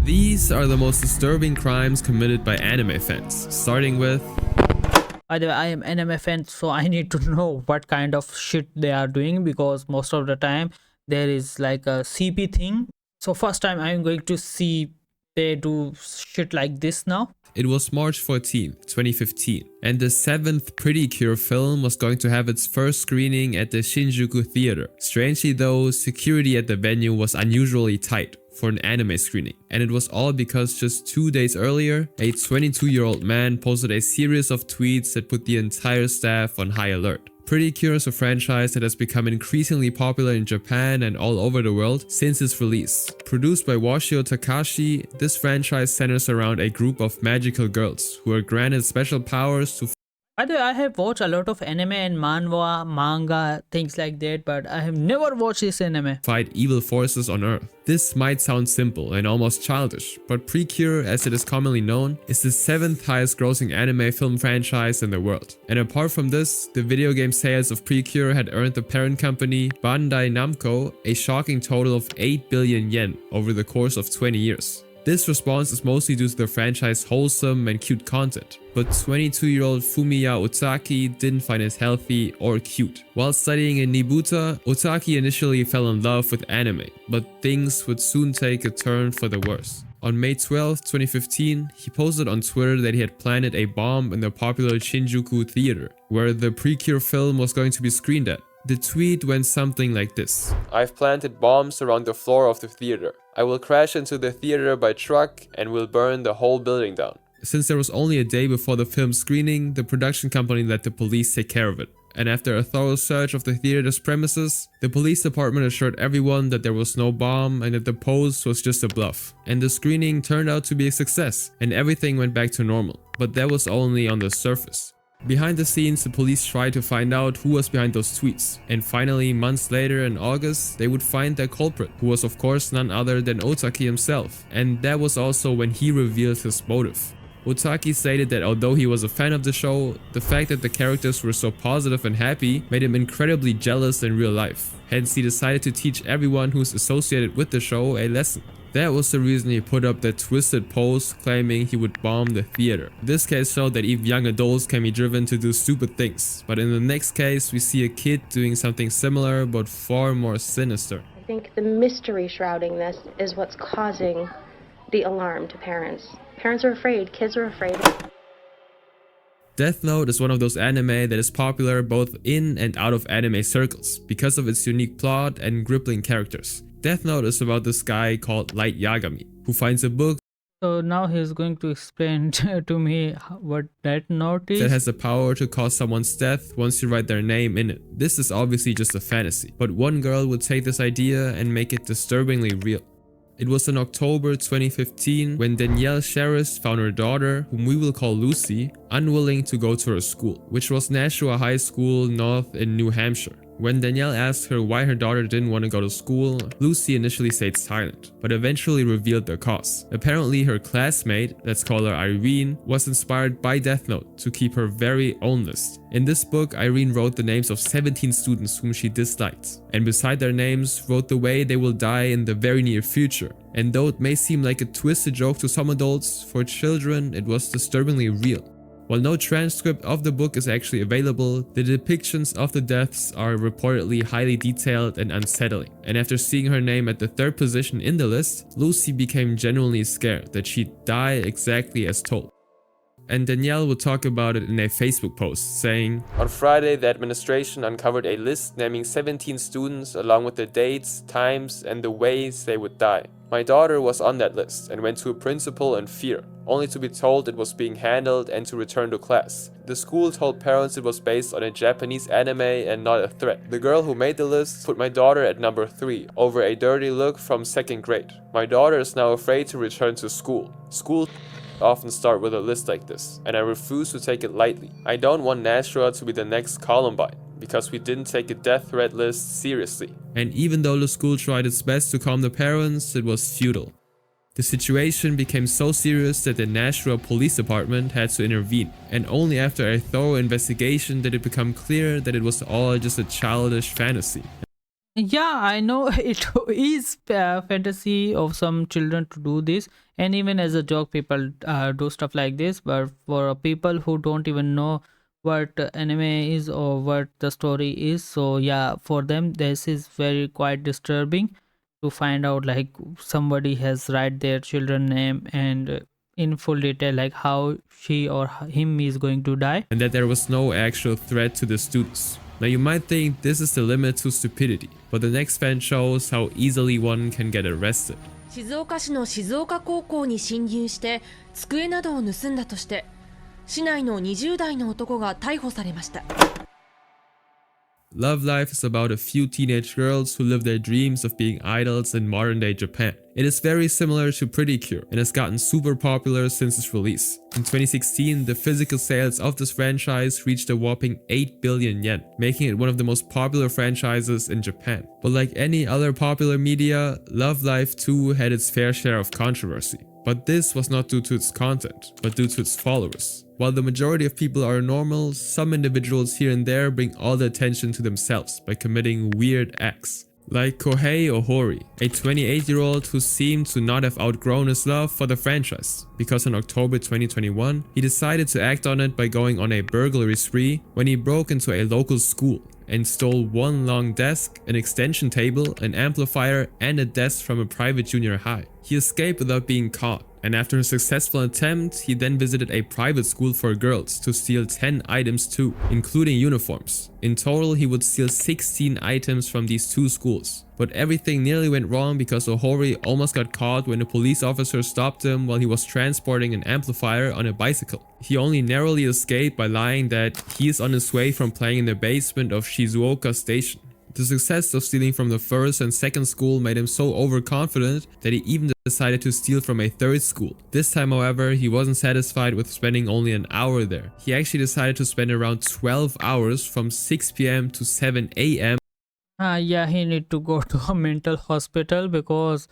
These are the most disturbing crimes committed by anime fans, starting with By the way, I am anime fan, so I need to know what kind of shit they are doing because most of the time there is like a CP thing. So first time I'm going to see they do shit like this now. it was March 14, 2015, and the seventh Pretty Cure film was going to have its first screening at the Shinjuku Theater. Strangely though, security at the venue was unusually tight for an anime screening, and it was all because just 2 days earlier, a 22-year-old man posted a series of tweets that put the entire staff on high alert. Pretty Cure is a franchise that has become increasingly popular in Japan and all over the world since its release. Produced by Washio Takashi, this franchise centers around a group of magical girls who are granted special powers to By the way, I have watched a lot of anime and manhwa, manga, things like that, but I have never watched this anime. fight evil forces on Earth. This might sound simple and almost childish, but Precure, as it is commonly known, is the 7th highest grossing anime film franchise in the world. And apart from this, the video game sales of Precure had earned the parent company, Bandai Namco, a shocking total of 8 billion yen over the course of 20 years. This response is mostly due to the franchise's wholesome and cute content, but 22-year-old Fumiya Otaki didn't find it healthy or cute. While studying in Nibuta, Otaki initially fell in love with anime, but things would soon take a turn for the worse. On May 12, 2015, he posted on Twitter that he had planted a bomb in the popular Shinjuku Theater, where the Precure film was going to be screened at. The tweet went something like this: "I've planted bombs around the floor of the theater. I will crash into the theater by truck and will burn the whole building down." Since there was only a day before the film's screening, the production company let the police take care of it. And after a thorough search of the theater's premises, the police department assured everyone that there was no bomb and that the pose was just a bluff. And the screening turned out to be a success, and everything went back to normal. But that was only on the surface. Behind the scenes, the police tried to find out who was behind those tweets, and finally, months later in August, they would find their culprit, who was of course none other than Otaki himself, and that was also when he revealed his motive. Otaki stated that although he was a fan of the show, the fact that the characters were so positive and happy made him incredibly jealous in real life, hence he decided to teach everyone who's associated with the show a lesson. That was the reason he put up that twisted post claiming he would bomb the theater. This case showed that even young adults can be driven to do stupid things, but in the next case we see a kid doing something similar but far more sinister. I think the mystery shrouding this is what's causing the alarm to parents. Parents are afraid, kids are afraid. Death Note is one of those anime that is popular both in and out of anime circles because of its unique plot and gripping characters. Death Note is about this guy called Light Yagami, who finds a book So now he's going to explain to me what that note is. that has the power to cause someone's death once you write their name in it. This is obviously just a fantasy, but one girl would take this idea and make it disturbingly real. It was in October 2015 when Danielle Sherris found her daughter, whom we will call Lucy, unwilling to go to her school, which was Nashua High School North in New Hampshire. When Danielle asked her why her daughter didn't want to go to school, Lucy initially stayed silent, but eventually revealed the cause. Apparently her classmate, let's call her Irene, was inspired by Death Note to keep her very own list. In this book, Irene wrote the names of 17 students whom she disliked, and beside their names wrote the way they will die in the very near future. And though it may seem like a twisted joke to some adults, for children it was disturbingly real. While no transcript of the book is actually available, the depictions of the deaths are reportedly highly detailed and unsettling. And after seeing her name at the 3rd position in the list, Lucy became genuinely scared that she'd die exactly as told. And Danielle would talk about it in a Facebook post, saying, "On Friday, the administration uncovered a list naming 17 students along with the dates, times, and the ways they would die. My daughter was on that list and went to a principal in fear, only to be told it was being handled and to return to class. The school told parents it was based on a Japanese anime and not a threat. The girl who made the list put my daughter at number 3 over a dirty look from 2nd grade. My daughter is now afraid to return to school. School often start with a list like this, and I refuse to take it lightly. I don't want Nashua to be the next Columbine, because we didn't take a death threat list seriously." And even though the school tried its best to calm the parents, it was futile. The situation became so serious that the Nashua Police Department had to intervene, and only after a thorough investigation did it become clear that it was all just a childish fantasy. Yeah, I know it is fantasy of some children to do this, and even as a joke, people do stuff like this. But for people who don't even know what anime is or what the story is, so yeah, for them this is very quite disturbing to find out like somebody has write their children name and in full detail like how she or him is going to die. and that there was no actual threat to the students. Now you might think this is the limit to stupidity, but the next fan shows how easily one can get arrested. 静岡市の静岡高校に侵入して机などを盗んだとして市内の20代の男が逮捕されました。 Love Life is about a few teenage girls who live their dreams of being idols in modern day Japan. It is very similar to Pretty Cure and has gotten super popular since its release. In 2016, the physical sales of this franchise reached a whopping 8 billion yen, making it one of the most popular franchises in Japan. But like any other popular media, Love Life 2 had its fair share of controversy. But this was not due to its content, but due to its followers. While the majority of people are normal, some individuals here and there bring all the attention to themselves by committing weird acts. Like Kohei Ohori, a 28-year-old who seemed to not have outgrown his love for the franchise, because in October 2021, he decided to act on it by going on a burglary spree when he broke into a local school and stole one long desk, an extension table, an amplifier, and a desk from a private junior high. He escaped without being caught, and after a successful attempt, he then visited a private school for girls to steal 10 items too, including uniforms. In total, he would steal 16 items from these two schools. But everything nearly went wrong because Ohori almost got caught when a police officer stopped him while he was transporting an amplifier on a bicycle. He only narrowly escaped by lying that he is on his way from playing in the basement of Shizuoka Station. The success of stealing from the first and second school made him so overconfident that he even decided to steal from a third school. This time, however, he wasn't satisfied with spending only an hour there. He actually decided to spend around 12 hours from 6 PM to 7 AM. Yeah, he need to go to a mental hospital because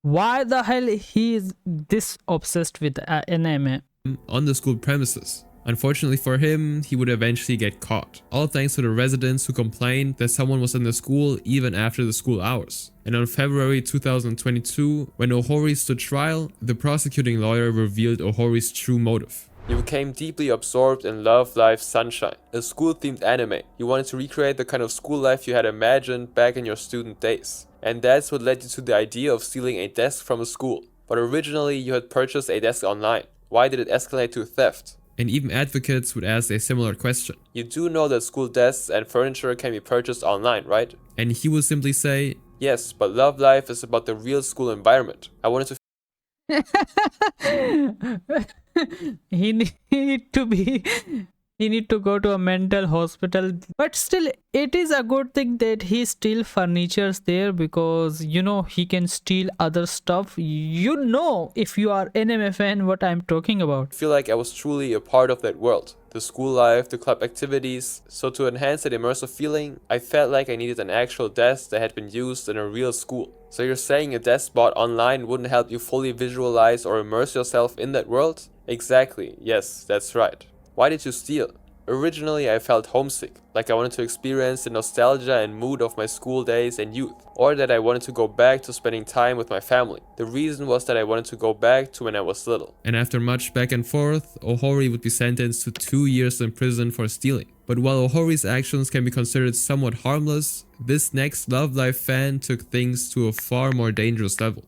why the hell he is this obsessed with anime? On the school premises. Unfortunately for him, he would eventually get caught, all thanks to the residents who complained that someone was in the school even after the school hours. And on February 2022, when Ohori stood trial, the prosecuting lawyer revealed Ohori's true motive. You became deeply absorbed in Love Live Sunshine, a school-themed anime. You wanted to recreate the kind of school life you had imagined back in your student days. And that's what led you to the idea of stealing a desk from a school. But originally, you had purchased a desk online. Why did it escalate to theft? And even advocates would ask a similar question. You do know that school desks and furniture can be purchased online, right? And he would simply say, yes, but Love Life is about the real school environment. I wanted to he need to go to a mental hospital, but still it is a good thing that he steal furnitures there because you know he can steal other stuff. You know, if you are anime fan, what I'm talking about. feel like I was truly a part of that world. The school life, the club activities. So to enhance that immersive feeling, I felt like I needed an actual desk that had been used in a real school. So you're saying a desk bought online wouldn't help you fully visualize or immerse yourself in that world? Exactly, yes, that's right. Why did you steal? Originally, I felt homesick, like I wanted to experience the nostalgia and mood of my school days and youth, or that I wanted to go back to spending time with my family. The reason was that I wanted to go back to when I was little. And after much back and forth, Ohori would be sentenced to 2 years in prison for stealing. But while Ohori's actions can be considered somewhat harmless, this next Love Live fan took things to a far more dangerous level.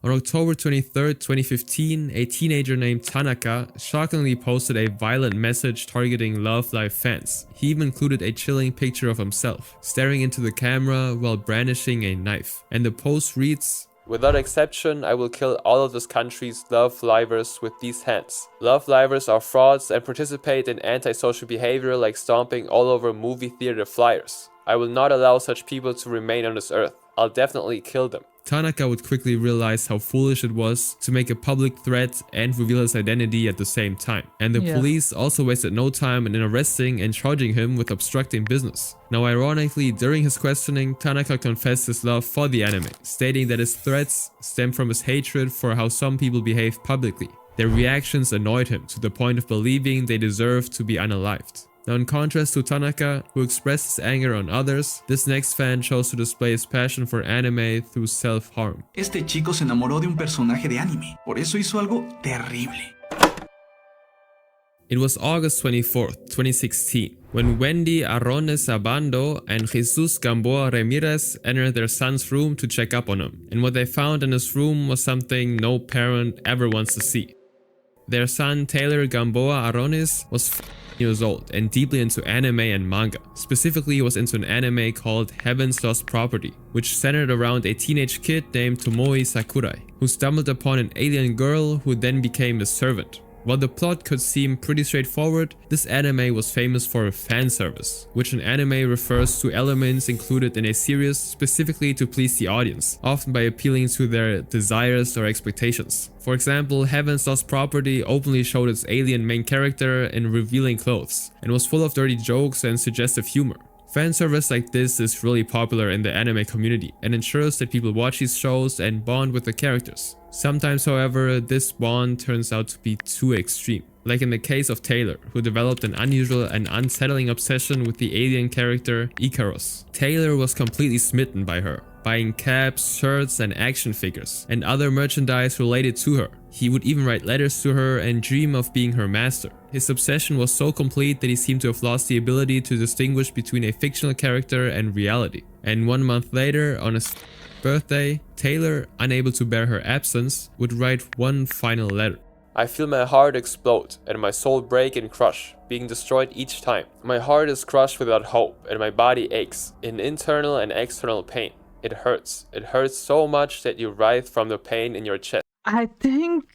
On October 23, 2015, a teenager named Tanaka shockingly posted a violent message targeting Love Live fans. He even included a chilling picture of himself, staring into the camera while brandishing a knife. And the post reads, without exception, I will kill all of this country's Love Livers with these hands. Love Livers are frauds and participate in antisocial behavior like stomping all over movie theater flyers. I will not allow such people to remain on this earth. I'll definitely kill them. Tanaka would quickly realize how foolish it was to make a public threat and reveal his identity at the same time. And the police also wasted no time in arresting and charging him with obstructing business. Now ironically, during his questioning, Tanaka confessed his love for the anime, stating that his threats stem from his hatred for how some people behave publicly. Their reactions annoyed him to the point of believing they deserved to be unalived. Now, in contrast to Tanaka, who expressed his anger on others, this next fan chose to display his passion for anime through self-harm. Este chico se enamoró de un personaje de anime, por eso hizo algo terrible. It was August 24th, 2016, when Wendy Arrones Abando and Jesus Gamboa Ramirez entered their son's room to check up on him, and what they found in his room was something no parent ever wants to see. Their son Taylor Gamboa Arrones was years old and deeply into anime and manga. Specifically, he was into an anime called Heaven's Lost Property, which centered around a teenage kid named Tomoe Sakurai, who stumbled upon an alien girl who then became his servant. While the plot could seem pretty straightforward, this anime was famous for fan service, which in anime refers to elements included in a series specifically to please the audience, often by appealing to their desires or expectations. For example, Heaven's Lost Property openly showed its alien main character in revealing clothes, and was full of dirty jokes and suggestive humor. Fan service like this is really popular in the anime community and ensures that people watch these shows and bond with the characters. Sometimes, however, this bond turns out to be too extreme, like in the case of Taylor, who developed an unusual and unsettling obsession with the alien character Ikaros. Taylor was completely smitten by her, buying caps, shirts, and action figures, and other merchandise related to her. He would even write letters to her and dream of being her master. His obsession was so complete that he seemed to have lost the ability to distinguish between a fictional character and reality. And 1 month later, on his birthday, Taylor, unable to bear her absence, would write one final letter. I feel my heart explode and my soul break and crush, being destroyed each time. My heart is crushed without hope and my body aches in internal and external pain. It hurts. It hurts so much that you writhe from the pain in your chest. I think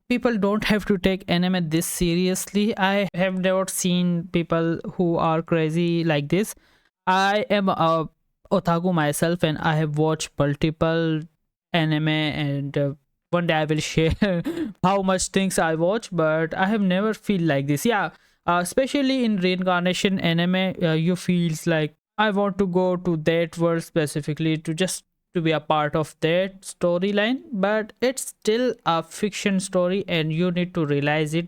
people don't have to take anime this seriously. I have never seen people who are crazy like this. I am a otaku myself and I have watched multiple anime, and one day I will share how much things I watch, but I have never feel like this. Yeah, especially in reincarnation anime, you feels like I want to go to that world specifically to just to be a part of that storyline, but it's still a fiction story and you need to realize it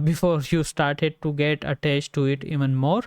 before you started to get attached to it even more.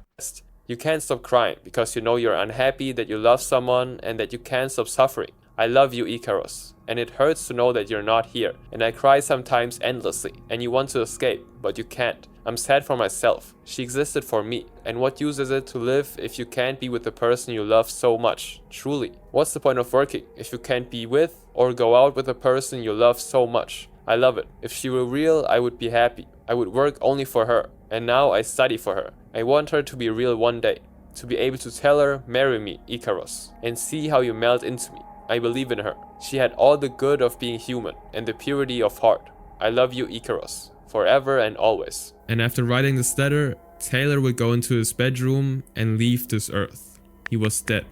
You can't stop crying because you know you're unhappy that you love someone and that you can't stop suffering. I love you, Ikaros, and it hurts to know that you're not here, and I cry sometimes endlessly, and you want to escape, but you can't. I'm sad for myself. She existed for me, and what use is it to live if you can't be with the person you love so much? Truly. What's the point of working if you can't be with or go out with a person you love so much? I love it. If she were real, I would be happy. I would work only for her, and now I study for her. I want her to be real one day, to be able to tell her, marry me, Ikaros, and see how you melt into me. I believe in her. She had all the good of being human and the purity of heart. I love you, Ikaros, forever and always. And after writing this letter, Taylor would go into his bedroom and leave this earth. He was dead.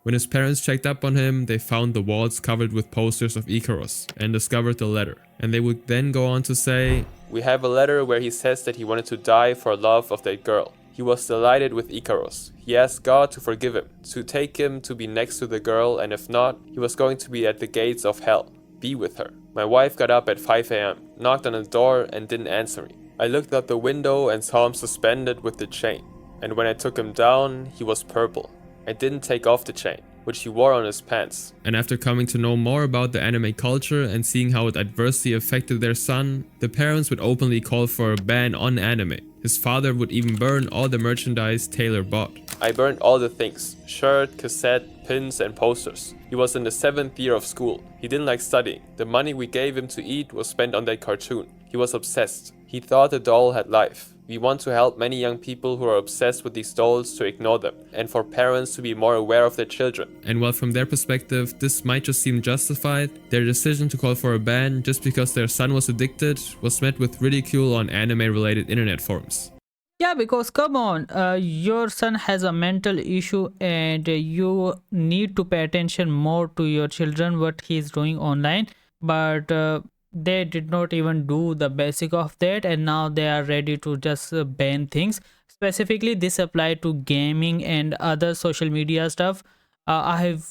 When his parents checked up on him, they found the walls covered with posters of Ikaros and discovered the letter. And they would then go on to say, we have a letter where he says that he wanted to die for love of that girl. He was delighted with Ikaros. He asked God to forgive him, to take him to be next to the girl, and if not, he was going to be at the gates of hell, be with her. My wife got up at 5 a.m., knocked on the door and didn't answer me. I looked out the window and saw him suspended with the chain, and when I took him down, he was purple. I didn't take off the chain, which he wore on his pants. And after coming to know more about the anime culture and seeing how it adversely affected their son, the parents would openly call for a ban on anime. His father would even burn all the merchandise Taylor bought. I burned all the things, shirt, cassette, pins and posters. He was in the 7th year of school. He didn't like studying. The money we gave him to eat was spent on that cartoon. He was obsessed. He thought the doll had life. We want to help many young people who are obsessed with these dolls to ignore them, and for parents to be more aware of their children. And while from their perspective this might just seem justified, their decision to call for a ban just because their son was addicted was met with ridicule on anime-related internet forums. Yeah, because come on, your son has a mental issue and you need to pay attention more to your children, what he's doing online. But they did not even do the basic of that, and now they are ready to just ban things. Specifically, this applied to gaming and other social media stuff. I have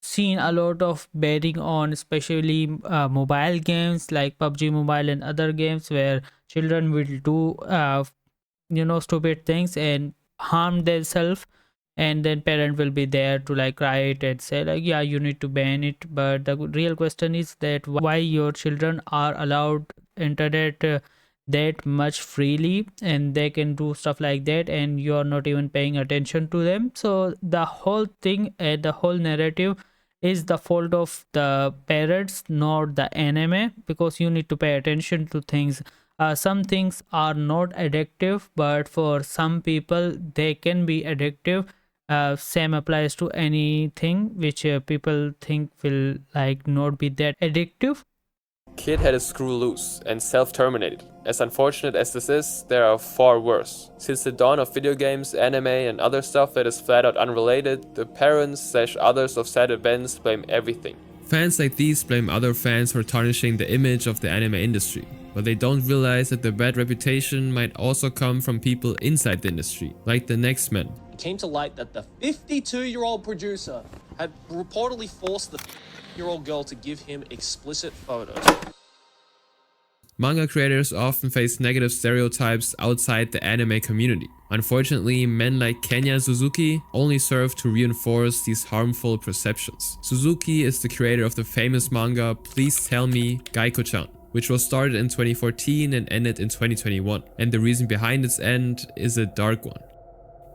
seen a lot of banning on especially mobile games like PUBG Mobile and other games where children will do stupid things and harm themselves, and then parent will be there to like write and say like, yeah, you need to ban it. But the real question is that why your children are allowed internet that much freely, and they can do stuff like that, and you're not even paying attention to them. So the whole thing, the whole narrative is the fault of the parents, not the anime, because you need to pay attention to things. Some things are not addictive, but for some people they can be addictive. Same applies to anything which people think will like not be that addictive. Kid had a screw loose and self-terminated. As unfortunate as this is, there are far worse. Since the dawn of video games, anime and other stuff that is flat out unrelated, the parents/others of said events blame everything. Fans like these blame other fans for tarnishing the image of the anime industry, but they don't realize that the bad reputation might also come from people inside the industry, like the Next Men. It came to light that the 52-year-old producer had reportedly forced the year-old girl to give him explicit photos. Manga creators often face negative stereotypes outside the anime community. Unfortunately, men like Kenya Suzuki only serve to reinforce these harmful perceptions. Suzuki is the creator of the famous manga Please Tell Me, Gaiko-chan, which was started in 2014 and ended in 2021, and the reason behind its end is a dark one.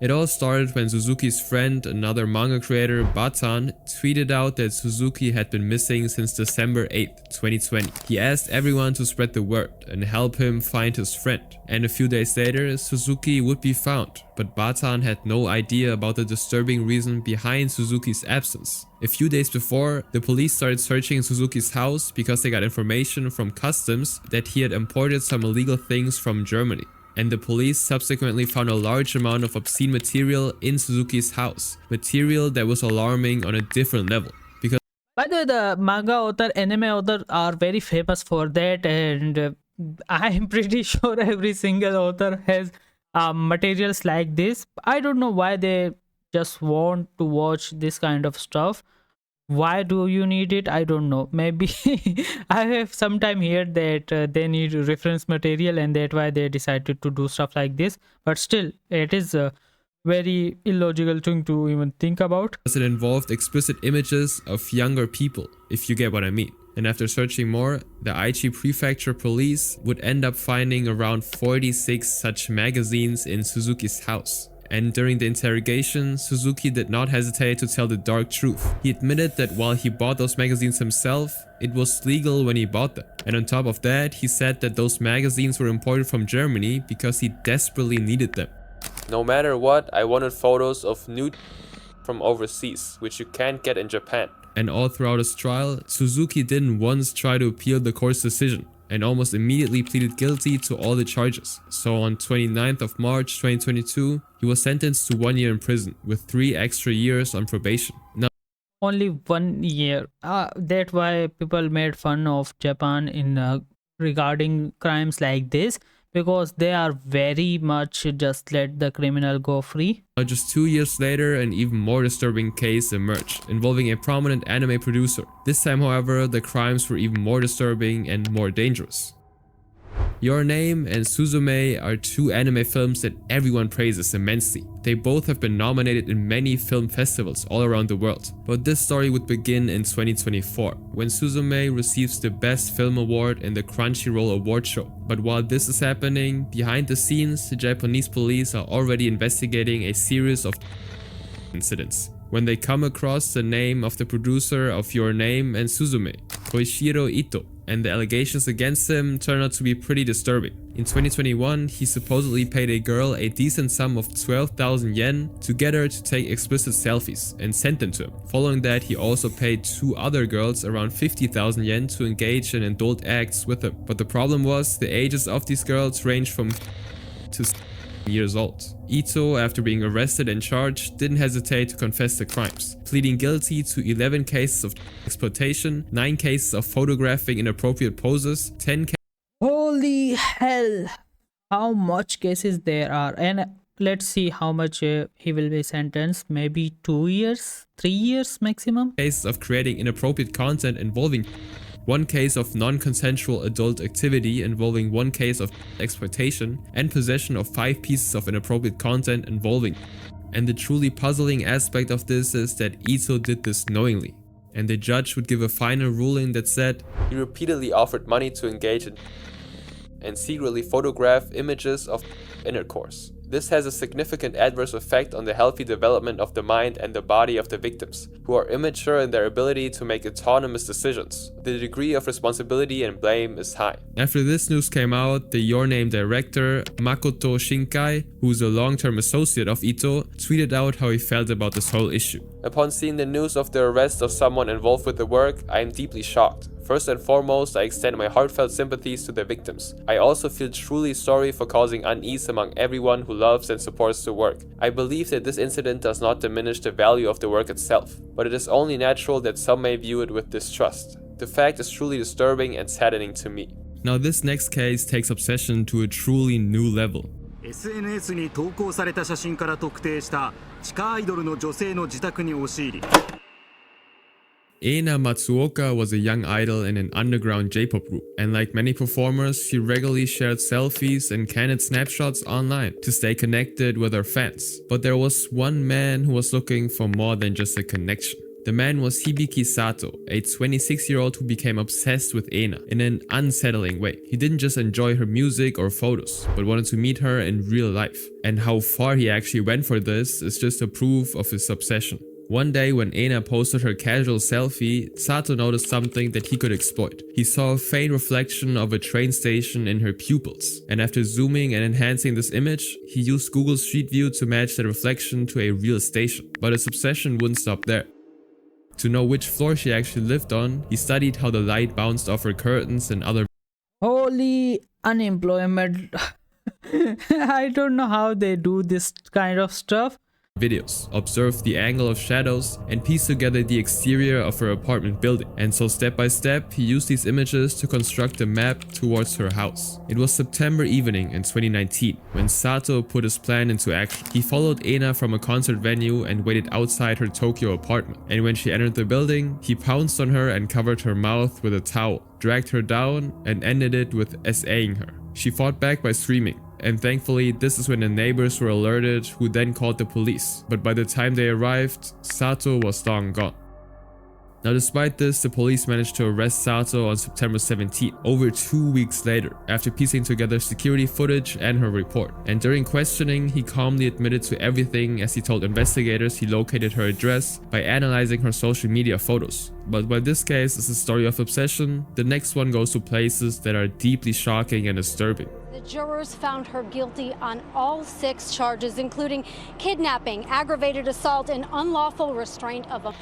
It all started when Suzuki's friend, another manga creator, Batan, tweeted out that Suzuki had been missing since December 8th, 2020. He asked everyone to spread the word and help him find his friend. And a few days later, Suzuki would be found, but Batan had no idea about the disturbing reason behind Suzuki's absence. A few days before, the police started searching Suzuki's house because they got information from customs that he had imported some illegal things from Germany. And the police subsequently found a large amount of obscene material in Suzuki's house, material that was alarming on a different level. Because By the way, the manga author, anime author are very famous for that, and I am pretty sure every single author has materials like this. I don't know why they just want to watch this kind of stuff. Why do you need it? I don't know. Maybe I have sometime heard that they need reference material, and that's why they decided to do stuff like this. But still, it is a very illogical thing to even think about. it involved explicit images of younger people, if you get what I mean. And after searching more, the Aichi Prefecture police would end up finding around 46 such magazines in Suzuki's house. And during the interrogation, Suzuki did not hesitate to tell the dark truth. He admitted that while he bought those magazines himself, it was legal when he bought them. And on top of that, he said that those magazines were imported from Germany because he desperately needed them. No matter what, I wanted photos of nude from overseas, which you can't get in Japan. And all throughout his trial, Suzuki didn't once try to appeal the court's decision, and almost immediately pleaded guilty to all the charges. So on 29th of March 2022, he was sentenced to 1 year in prison with 3 extra years on probation. Now, Only 1 year. That's why people made fun of Japan in regarding crimes like this, because they are very much just let the criminal go free. just 2 years later, an even more disturbing case emerged, involving a prominent anime producer. This time, however, the crimes were even more disturbing and more dangerous. Your Name and Suzume are 2 anime films that everyone praises immensely. They both have been nominated in many film festivals all around the world. But this story would begin in 2024, when Suzume receives the Best Film Award in the Crunchyroll Award Show. But while this is happening, behind the scenes, the Japanese police are already investigating a series of incidents when they come across the name of the producer of Your Name and Suzume, Koichiro Ito, and the allegations against him turn out to be pretty disturbing. In 2021, he supposedly paid a girl a decent sum of 12,000 yen to get her to take explicit selfies and sent them to him. Following that, he also paid 2 other girls around 50,000 yen to engage in adult acts with him. But the problem was, the ages of these girls ranged from to years old. Ito, after being arrested and charged, didn't hesitate to confess the crimes, pleading guilty to 11 cases of exploitation, 9 cases of photographing inappropriate poses, 10 cases. Holy hell! How much cases there are, and let's see how much he will be sentenced. Maybe 2 years, 3 years maximum. Cases of creating inappropriate content involving 1 case of non-consensual adult activity involving 1 case of exploitation, and possession of 5 pieces of inappropriate content involving. And the truly puzzling aspect of this is that Ito did this knowingly. And the judge would give a final ruling that said he repeatedly offered money to engage in and secretly photograph images of intercourse. This has a significant adverse effect on the healthy development of the mind and the body of the victims, who are immature in their ability to make autonomous decisions. The degree of responsibility and blame is high. After this news came out, the Your Name director, Makoto Shinkai, who's a long-term associate of Ito, tweeted out how he felt about this whole issue. Upon seeing the news of the arrest of someone involved with the work, I am deeply shocked. First and foremost, I extend my heartfelt sympathies to the victims. I also feel truly sorry for causing unease among everyone who loves and supports the work. I believe that this incident does not diminish the value of the work itself, but it is only natural that some may view it with distrust. The fact is truly disturbing and saddening to me. Now this next case takes obsession to a truly new level. SNS に投稿された写真から特定した地下アイドルの女性の自宅に押し入り Eina Matsuoka was a young idol in an underground J-pop group, and like many performers, she regularly shared selfies and candid snapshots online to stay connected with her fans. But there was one man who was looking for more than just a connection. The man was Hibiki Sato, a 26-year-old who became obsessed with Eina in an unsettling way. He didn't just enjoy her music or photos, but wanted to meet her in real life. And how far he actually went for this is just a proof of his obsession. One day when Eina posted her casual selfie, Sato noticed something that he could exploit. He saw a faint reflection of a train station in her pupils, and after zooming and enhancing this image, he used Google Street View to match the reflection to a real station. But his obsession wouldn't stop there. To know which floor she actually lived on, he studied how the light bounced off her curtains and other Holy unemployment. I don't know how they do this kind of stuff. videos, observed the angle of shadows, and pieced together the exterior of her apartment building. And so step by step, he used these images to construct a map towards her house. It was September evening in 2019 when Sato put his plan into action. He followed Eina from a concert venue and waited outside her Tokyo apartment. And when she entered the building, he pounced on her and covered her mouth with a towel, dragged her down, and ended it with SAing her. She fought back by screaming. And thankfully, this is when the neighbors were alerted, who then called the police. But by the time they arrived, Sato was long gone. Now despite this, the police managed to arrest Sato on September 17th, over 2 weeks later, after piecing together security footage and her report. And during questioning, he calmly admitted to everything as he told investigators he located her address by analyzing her social media photos. But while this case is a story of obsession, the next one goes to places that are deeply shocking and disturbing. The jurors found her guilty on all 6 charges, including kidnapping, aggravated assault, and unlawful restraint of a...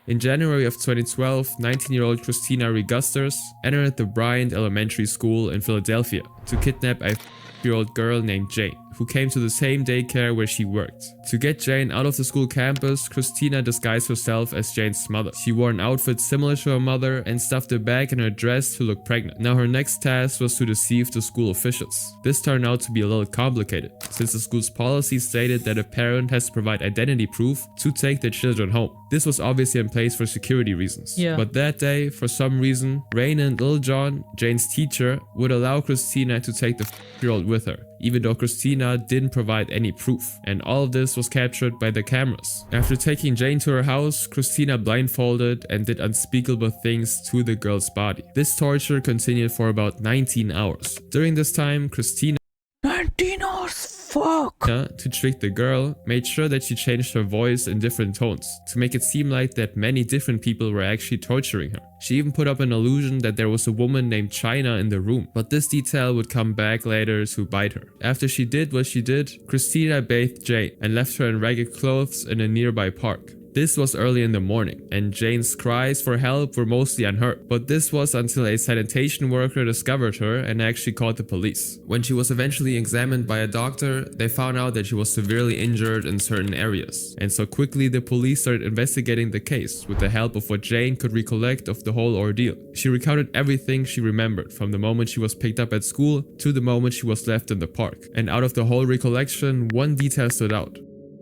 In January of 2012, 19-year-old Christina Regusters entered the Bryant Elementary School in Philadelphia to kidnap a 5-year-old girl named Jane, who came to the same daycare where she worked. To get Jane out of the school campus, Christina disguised herself as Jane's mother. She wore an outfit similar to her mother and stuffed a bag in her dress to look pregnant. Now her next task was to deceive the school officials. This turned out to be a little complicated, since the school's policy stated that a parent has to provide identity proof to take their children home. This was obviously in place for security reasons. But that day, for some reason, Rain and Lil John, Jane's teacher, would allow Christina to take the 5-year-old with her, even though Christina didn't provide any proof, and all of this was captured by the cameras. After taking Jane to her house, Christina blindfolded and did unspeakable things to the girl's body. This torture continued for about 19 hours. During this time, Christina 19 hours, fuck! To trick the girl, made sure that she changed her voice in different tones to make it seem like that many different people were actually torturing her. She even put up an illusion that there was a woman named China in the room, but this detail would come back later to bite her. After she did what she did, Christina bathed Jane and left her in ragged clothes in a nearby park. This was early in the morning, and Jane's cries for help were mostly unheard, but this was until a sanitation worker discovered her and actually called the police. When she was eventually examined by a doctor, they found out that she was severely injured in certain areas, and so quickly the police started investigating the case with the help of what Jane could recollect of the whole ordeal. She recounted everything she remembered, from the moment she was picked up at school to the moment she was left in the park, and out of the whole recollection, one detail stood out.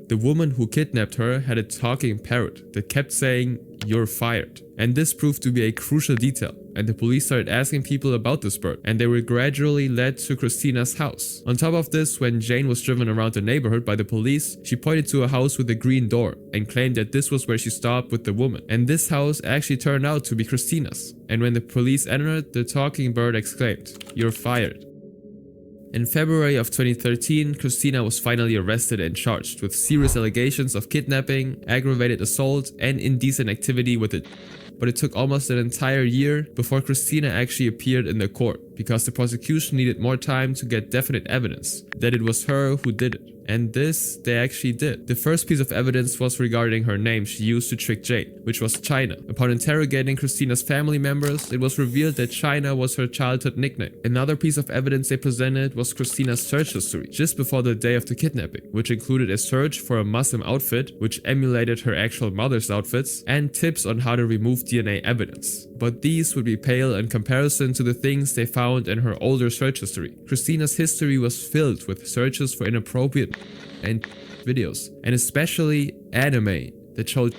The woman who kidnapped her had a talking parrot that kept saying, "You're fired." And this proved to be a crucial detail, and the police started asking people about this bird, and they were gradually led to Christina's house. On top of this, when Jane was driven around the neighborhood by the police, she pointed to a house with a green door and claimed that this was where she stopped with the woman. And this house actually turned out to be Christina's. And when the police entered, the talking bird exclaimed, "You're fired." In February of 2013, Christina was finally arrested and charged with serious allegations of kidnapping, aggravated assault, and indecent activity with it. But it took almost an entire year before Christina actually appeared in the court, because the prosecution needed more time to get definite evidence that it was her who did it. And this they actually did. The first piece of evidence was regarding her name she used to trick Jane, which was China. Upon interrogating Christina's family members, it was revealed that China was her childhood nickname. Another piece of evidence they presented was Christina's search history, just before the day of the kidnapping, which included a search for a Muslim outfit, which emulated her actual mother's outfits, and tips on how to remove DNA evidence. But these would be pale in comparison to the things they found in her older search history. Christina's history was filled with searches for inappropriate and videos, and especially anime that showed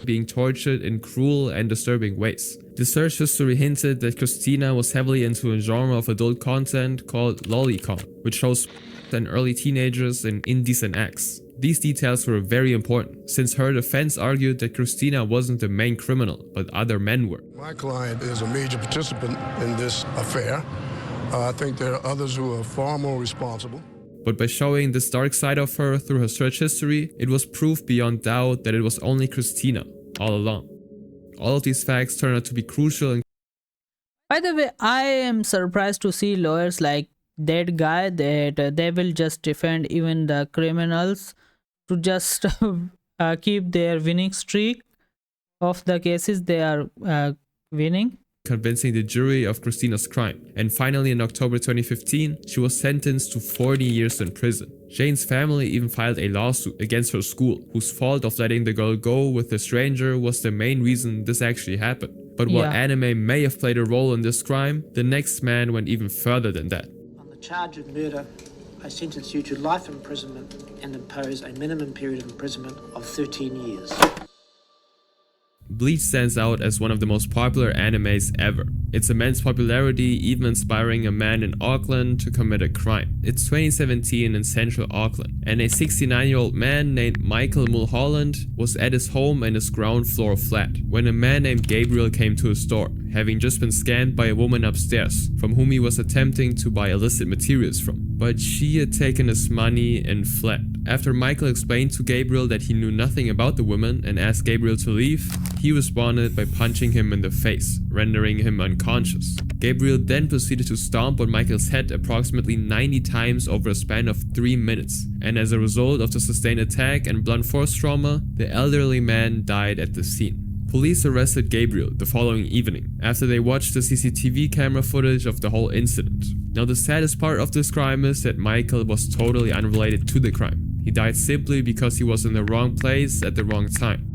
being tortured in cruel and disturbing ways. The search history hinted that Christina was heavily into a genre of adult content called lolicon, which shows and early teenagers in indecent acts. These details were very important, since her defense argued that Christina wasn't the main criminal, but other men were. My client is a major participant in this affair. I think there are others who are far more responsible. But by showing this dark side of her through her search history, it was proof beyond doubt that it was only Christina all along. All of these facts turned out to be crucial. By the way, I am surprised to see lawyers like that guy that they will just defend even the criminals to just keep their winning streak of the cases they are winning, convincing the jury of Christina's crime. And finally, in October 2015, she was sentenced to 40 years in prison. Jane's family even filed a lawsuit against her school, whose fault of letting the girl go with a stranger was the main reason this actually happened. But while anime may have played a role in this crime, the next man went even further than that. On the charge of murder, I sentence you to life imprisonment and impose a minimum period of imprisonment of 13 years. Bleach stands out as one of the most popular animes ever. Its immense popularity even inspiring a man in Auckland to commit a crime. It's 2017 in central Auckland, and a 69-year-old man named Michael Mulholland was at his home in his ground floor flat when a man named Gabriel came to his door, having just been scammed by a woman upstairs, from whom he was attempting to buy illicit materials from. But she had taken his money and fled. After Michael explained to Gabriel that he knew nothing about the woman and asked Gabriel to leave, he responded by punching him in the face, rendering him unconscious. Gabriel then proceeded to stomp on Michael's head approximately 90 times over a span of 3 minutes, and as a result of the sustained attack and blunt force trauma, the elderly man died at the scene. Police arrested Gabriel the following evening, after they watched the CCTV camera footage of the whole incident. Now the saddest part of this crime is that Michael was totally unrelated to the crime. He died simply because he was in the wrong place at the wrong time.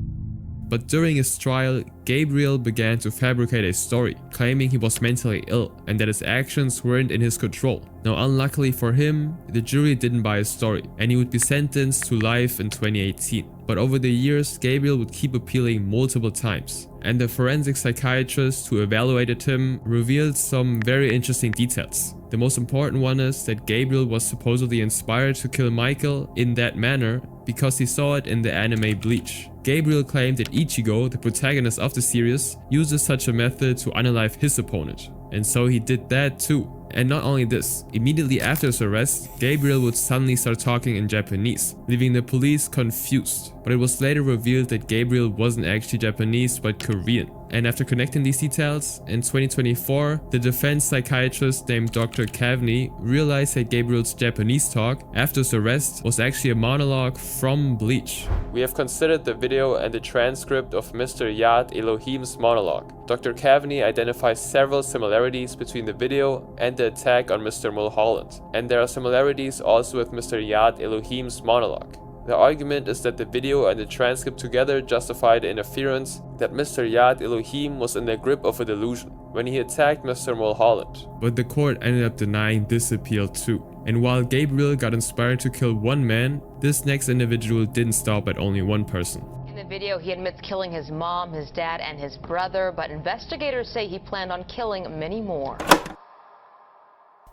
But during his trial, Gabriel began to fabricate a story, claiming he was mentally ill and that his actions weren't in his control. Now unluckily for him, the jury didn't buy his story and he would be sentenced to life in 2018. But over the years, Gabriel would keep appealing multiple times, and the forensic psychiatrist who evaluated him revealed some very interesting details. The most important one is that Gabriel was supposedly inspired to kill Michael in that manner because he saw it in the anime Bleach. Gabriel claimed that Ichigo, the protagonist of the series, uses such a method to unalive his opponent, and so he did that too. And not only this, immediately after his arrest, Gabriel would suddenly start talking in Japanese, leaving the police confused. But it was later revealed that Gabriel wasn't actually Japanese but Korean. And after connecting these details, in 2024, the defense psychiatrist named Dr. Kavni realized that Gabriel's Japanese talk after his arrest was actually a monologue from Bleach. We have considered the video and the transcript of Mr. Yad Elohim's monologue. Dr. Kavni identifies several similarities between the video and the attack on Mr. Mulholland, and there are similarities also with Mr. Yad Elohim's monologue. The argument is that the video and the transcript together justify the inference that Mr. Yad Elohim was in the grip of a delusion when he attacked Mr. Mulholland. But the court ended up denying this appeal too, And while Gabriel got inspired to kill one man, this next individual didn't stop at only one person. In the video, he admits killing his mom, his dad, and his brother, but investigators say he planned on killing many more.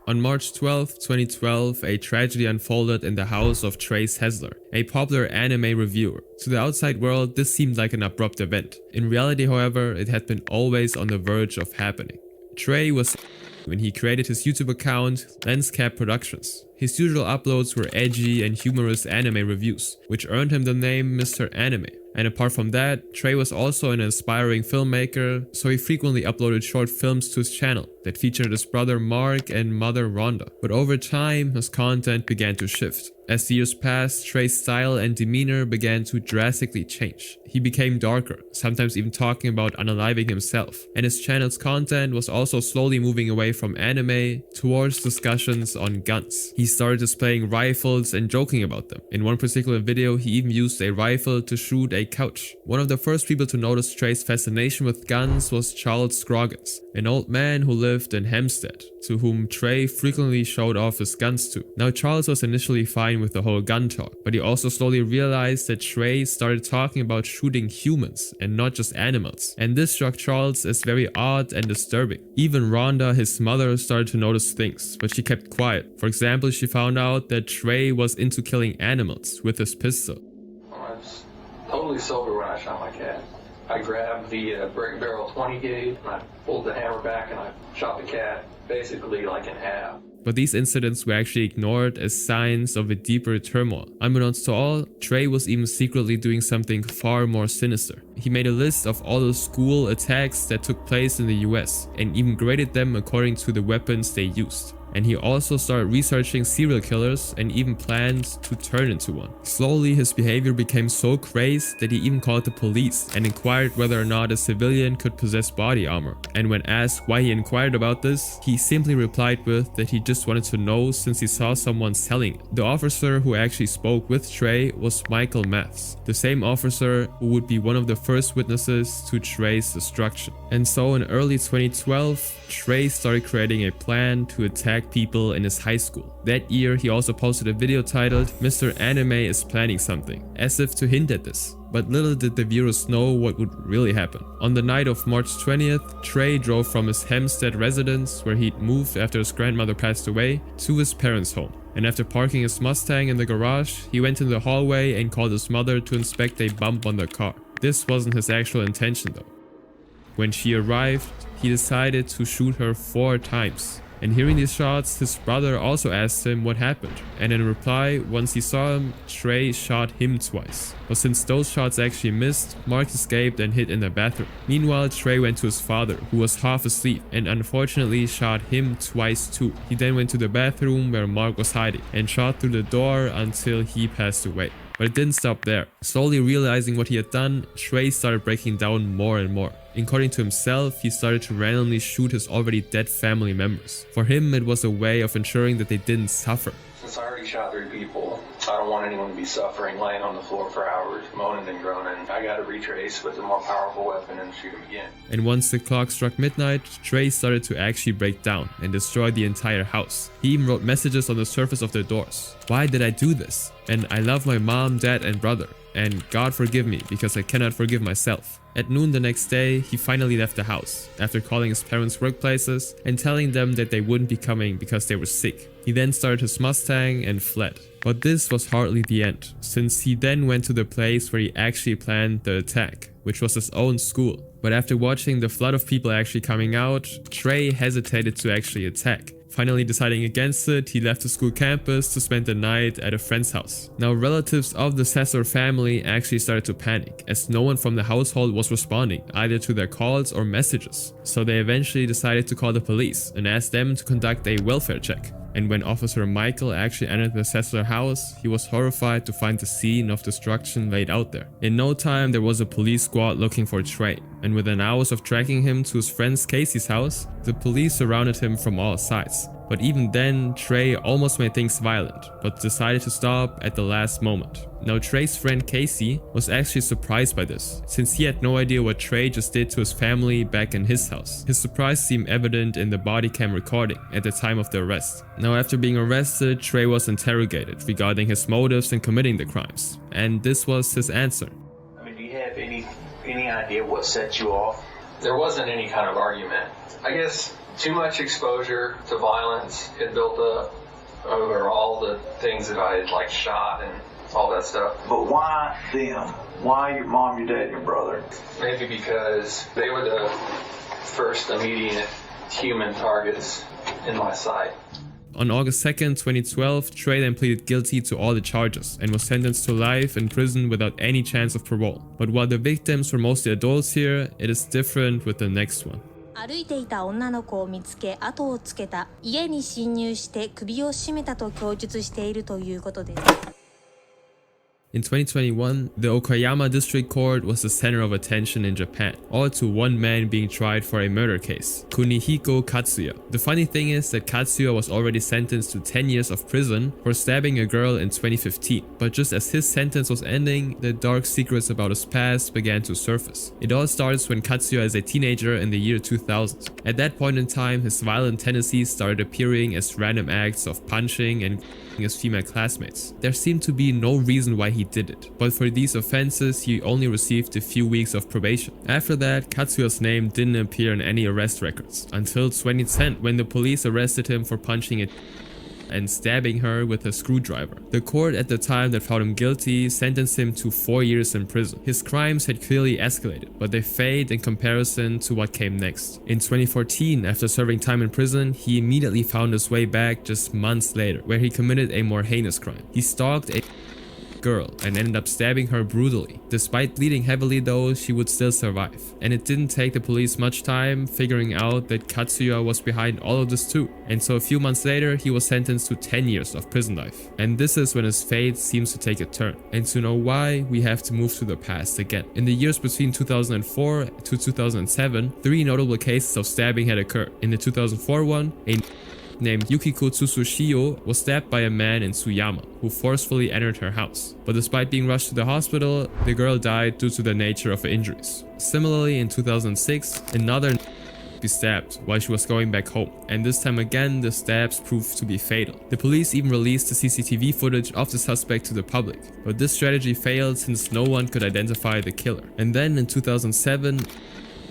On March 12, 2012, a tragedy unfolded in the house of Trace Hessler, a popular anime reviewer. To the outside world, this seemed like an abrupt event. In reality, however, it had been always on the verge of happening. Trey was when he created his YouTube account, Lenscap Productions. His usual uploads were edgy and humorous anime reviews, which earned him the name Mr. Anime. And apart from that, Trey was also an aspiring filmmaker, so he frequently uploaded short films to his channel that featured his brother Mark and mother Rhonda. But over time, his content began to shift. As the years passed, Trey's style and demeanor began to drastically change. He became darker, sometimes even talking about unaliving himself, and his channel's content was also slowly moving away from anime towards discussions on guns. He started displaying rifles and joking about them. In one particular video, he even used a rifle to shoot a couch. One of the first people to notice Trey's fascination with guns was Charles Scroggins, an old man who lived in Hempstead, to whom Trey frequently showed off his guns to. Now, Charles was initially fine with the whole gun talk, but he also slowly realized that Trey started talking about shooting humans and not just animals, and this struck Charles as very odd and disturbing. Even Rhonda, his mother, started to notice things, but she kept quiet. For example, she found out that Trey was into killing animals with his pistol. I was totally sober when I shot my cat. I grabbed the brick barrel 20 gauge and I pulled the hammer back and I shot the cat basically like in half. But these incidents were actually ignored as signs of a deeper turmoil. Unbeknownst to all, Trey was even secretly doing something far more sinister. He made a list of all the school attacks that took place in the US and even graded them according to the weapons they used. And he also started researching serial killers and even planned to turn into one. Slowly, his behavior became so crazed that he even called the police and inquired whether or not a civilian could possess body armor. And when asked why he inquired about this, he simply replied with that he just wanted to know since he saw someone selling it. The officer who actually spoke with Trey was Michael Maths, the same officer who would be one of the first witnesses to Trey's destruction. And so in early 2012, Trey started creating a plan to attack people in his high school. That year, he also posted a video titled "Mr. Anime is planning something," as if to hint at this. But little did the viewers know what would really happen. On the night of March 20th, Trey drove from his Hempstead residence, where he'd moved after his grandmother passed away, to his parents' home. And after parking his Mustang in the garage, he went in the hallway and called his mother to inspect a bump on the car. This wasn't his actual intention though. When she arrived, he decided to shoot her 4 times. And hearing these shots, his brother also asked him what happened. And in reply, once he saw him, Trey shot him twice. But since those shots actually missed, Mark escaped and hid in the bathroom. Meanwhile, Trey went to his father, who was half asleep, and unfortunately shot him twice too. He then went to the bathroom where Mark was hiding and shot through the door until he passed away. But it didn't stop there. Slowly realizing what he had done, Trey started breaking down more and more. According to himself, he started to randomly shoot his already dead family members. For him, it was a way of ensuring that they didn't suffer. Since I already shot 3 people, I don't want anyone to be suffering, laying on the floor for hours, moaning and groaning. I gotta retrace with a more powerful weapon and shoot him again. And once the clock struck midnight, Trey started to actually break down and destroy the entire house. He even wrote messages on the surface of their doors. "Why did I do this?" And "I love my mom, dad, and brother. And God forgive me because I cannot forgive myself." At noon the next day, he finally left the house, after calling his parents' workplaces and telling them that they wouldn't be coming because they were sick. He then started his Mustang and fled. But this was hardly the end, since he then went to the place where he actually planned the attack, which was his own school. But after watching the flood of people actually coming out, Trey hesitated to actually attack. Finally deciding against it, he left the school campus to spend the night at a friend's house. Now, relatives of the Hessler family actually started to panic, as no one from the household was responding either to their calls or messages. So they eventually decided to call the police and ask them to conduct a welfare check. And when Officer Michael actually entered the Hessler house, he was horrified to find the scene of destruction laid out there. In no time, there was a police squad looking for Trey, and within hours of tracking him to his friend Casey's house, the police surrounded him from all sides. But even then, Trey almost made things violent, but decided to stop at the last moment. Now Trey's friend Casey was actually surprised by this, since he had no idea what Trey just did to his family back in his house. His surprise seemed evident in the body cam recording at the time of the arrest. Now after being arrested, Trey was interrogated regarding his motives in committing the crimes, and this was his answer. I mean, do you have any idea what set you off? There wasn't any kind of argument. I guess too much exposure to violence had built up over all the things that I had shot and all that stuff. But why them? Why your mom, your dad, and your brother? Maybe because they were the first immediate human targets in my sight. On August 2nd, 2012, Trey then pleaded guilty to all the charges and was sentenced to life in prison without any chance of parole. But while the victims were mostly adults here, it is different with the next one. 歩いていた女の子を見つけ後をつけた。家に侵入して首を絞めたと供述しているということです。In 2021, the Okayama District Court was the center of attention in Japan, all to one man being tried for a murder case, Kunihiko Katsuya. The funny thing is that Katsuya was already sentenced to 10 years of prison for stabbing a girl in 2015, but just as his sentence was ending, the dark secrets about his past began to surface. It all starts when Katsuya is a teenager in the year 2000. At that point in time, his violent tendencies started appearing as random acts of punching and his female classmates. There seemed to be no reason why he did it, but for these offenses he only received a few weeks of probation. After that, Katsuya's name didn't appear in any arrest records until 2010, when the police arrested him for punching a and stabbing her with a screwdriver. The court at the time that found him guilty sentenced him to 4 years in prison. His crimes had clearly escalated, but they fade in comparison to what came next. In 2014, after serving time in prison, he immediately found his way back just months later, where he committed a more heinous crime. He stalked a girl and ended up stabbing her brutally. Despite bleeding heavily though, she would still survive. And it didn't take the police much time figuring out that Katsuya was behind all of this too. And so a few months later, he was sentenced to 10 years of prison life. And this is when his fate seems to take a turn. And to know why, we have to move to the past again. In the years between 2004 to 2007, 3 notable cases of stabbing had occurred. In the 2004 one, a named Yukiko Tsushio was stabbed by a man in Tsuyama who forcefully entered her house. But despite being rushed to the hospital, the girl died due to the nature of her injuries. Similarly, in 2006, another be stabbed while she was going back home, and this time again the stabs proved to be fatal. The police even released the CCTV footage of the suspect to the public, but this strategy failed since no one could identify the killer. And then in 2007,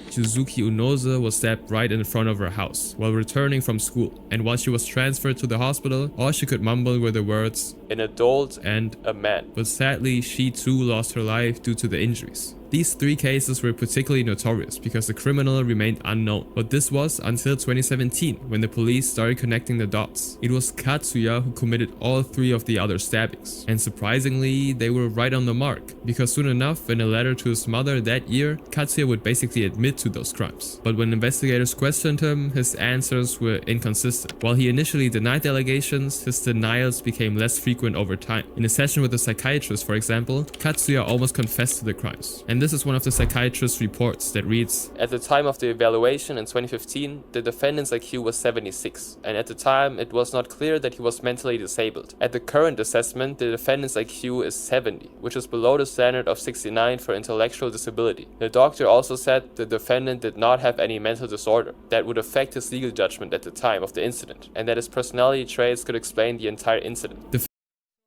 Suzuki Unoze was stabbed right in front of her house while returning from school, and while she was transferred to the hospital, all she could mumble were the words, "an adult and a man." But sadly, she too lost her life due to the injuries. These 3 cases were particularly notorious because the criminal remained unknown, but this was until 2017 when the police started connecting the dots. It was Katsuya who committed all 3 of the other stabbings, and surprisingly they were right on the mark, because soon enough in a letter to his mother that year, Katsuya would basically admit to those crimes. But when investigators questioned him, his answers were inconsistent. While he initially denied the allegations, his denials became less frequent over time. In a session with a psychiatrist, for example, Katsuya almost confessed to the crimes. And this is one of the psychiatrist's reports that reads, "At the time of the evaluation in 2015, the defendant's IQ was 76, and at the time it was not clear that he was mentally disabled. At the current assessment, the defendant's IQ is 70, which is below the standard of 69 for intellectual disability. The doctor also said the defendant did not have any mental disorder that would affect his legal judgment at the time of the incident, and that his personality traits could explain the entire incident."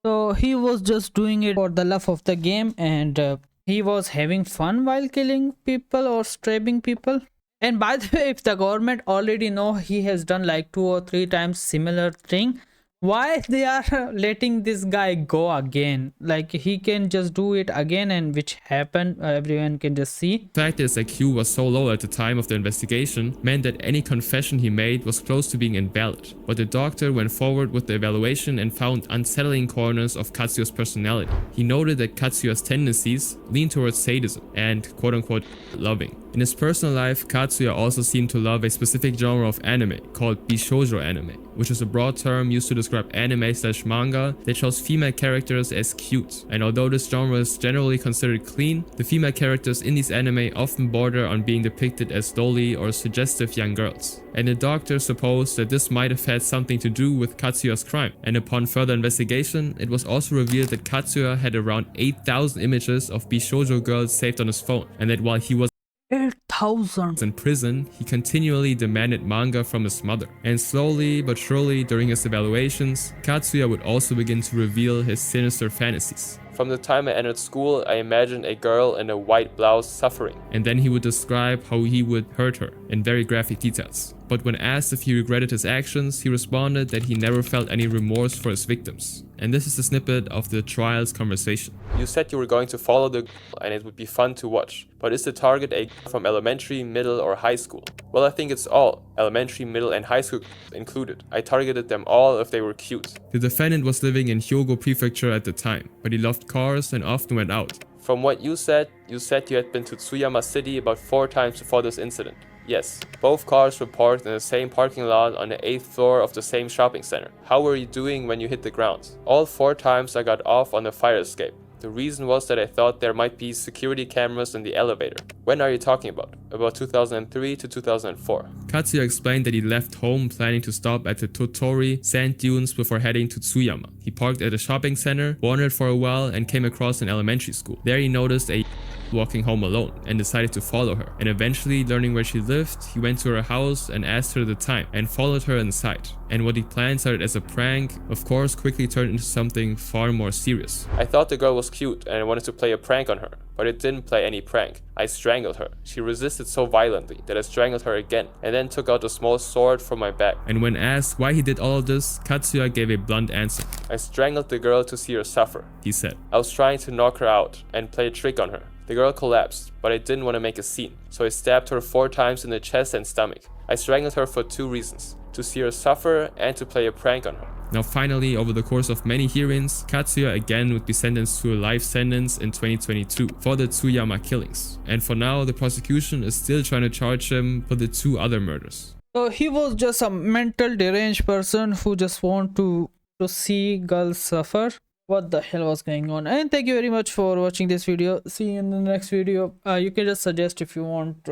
So he was just doing it for the love of the game, and he was having fun while killing people or stabbing people. And by the way, if the government already know he has done like 2 or 3 times similar thing, why they are letting this guy go again? Like, he can just do it again, and which happened, everyone can just see. The fact that his IQ was so low at the time of the investigation meant that any confession he made was close to being invalid. But the doctor went forward with the evaluation and found unsettling corners of Katsuya's personality. He noted that Katsuya's tendencies leaned towards sadism and quote-unquote loving. In his personal life, Katsuya also seemed to love a specific genre of anime called Bishoujo anime. which is a broad term used to describe anime/manga that shows female characters as cute. And although this genre is generally considered clean, the female characters in these anime often border on being depicted as dolly or suggestive young girls. And the doctor supposed that this might have had something to do with Katsuya's crime. And upon further investigation, it was also revealed that Katsuya had around 8,000 images of Bishoujo girls saved on his phone, and that while he was 8,000 in prison, he continually demanded manga from his mother. And slowly but surely during his evaluations, Katsuya would also begin to reveal his sinister fantasies. From the time I entered school, I imagined a girl in a white blouse suffering. And then he would describe how he would hurt her in very graphic details. But when asked if he regretted his actions, he responded that he never felt any remorse for his victims. And this is a snippet of the trial's conversation. You said you were going to follow the girl and it would be fun to watch. But is the target a girl from elementary, middle or high school? Well, I think it's all. Elementary, middle and high school included. I targeted them all if they were cute. The defendant was living in Hyogo Prefecture at the time, but he loved cars and often went out. From what you said you had been to Tsuyama City about 4 times before this incident. Yes, both cars were parked in the same parking lot on the 8th floor of the same shopping center. How were you doing when you hit the ground? All 4 times I got off on the fire escape. The reason was that I thought there might be security cameras in the elevator. When are you talking about? About 2003 to 2004. Katsuya explained that he left home planning to stop at the Totori sand dunes before heading to Tsuyama. He parked at a shopping center, wandered for a while and came across an elementary school. There he noticed a walking home alone and decided to follow her. And eventually, learning where she lived, he went to her house and asked her the time and followed her inside. And what he planned started as a prank, of course, quickly turned into something far more serious. I thought the girl was cute and I wanted to play a prank on her, but it didn't play any prank. I strangled her. She resisted so violently that I strangled her again and then took out a small sword from my bag. And when asked why he did all of this, Katsuya gave a blunt answer. I strangled the girl to see her suffer, he said. I was trying to knock her out and play a trick on her. The girl collapsed, but I didn't want to make a scene, so I stabbed her 4 times in the chest and stomach. I strangled her for 2 reasons, to see her suffer and to play a prank on her. Now finally, over the course of many hearings, Katsuya again would be sentenced to a life sentence in 2022 for the Tsuyama killings. And for now, the prosecution is still trying to charge him for the 2 other murders. So he was just a mental deranged person who just want to see girls suffer. What the hell was going on? And thank you very much for watching this video. See you in the next video. You can just suggest if you want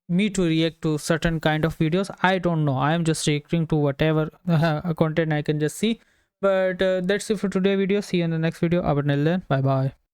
me to react to certain kind of videos. I don't know, I am just reacting to whatever content I can just see. But that's it for today's video. See you in the next video. Until then, bye bye.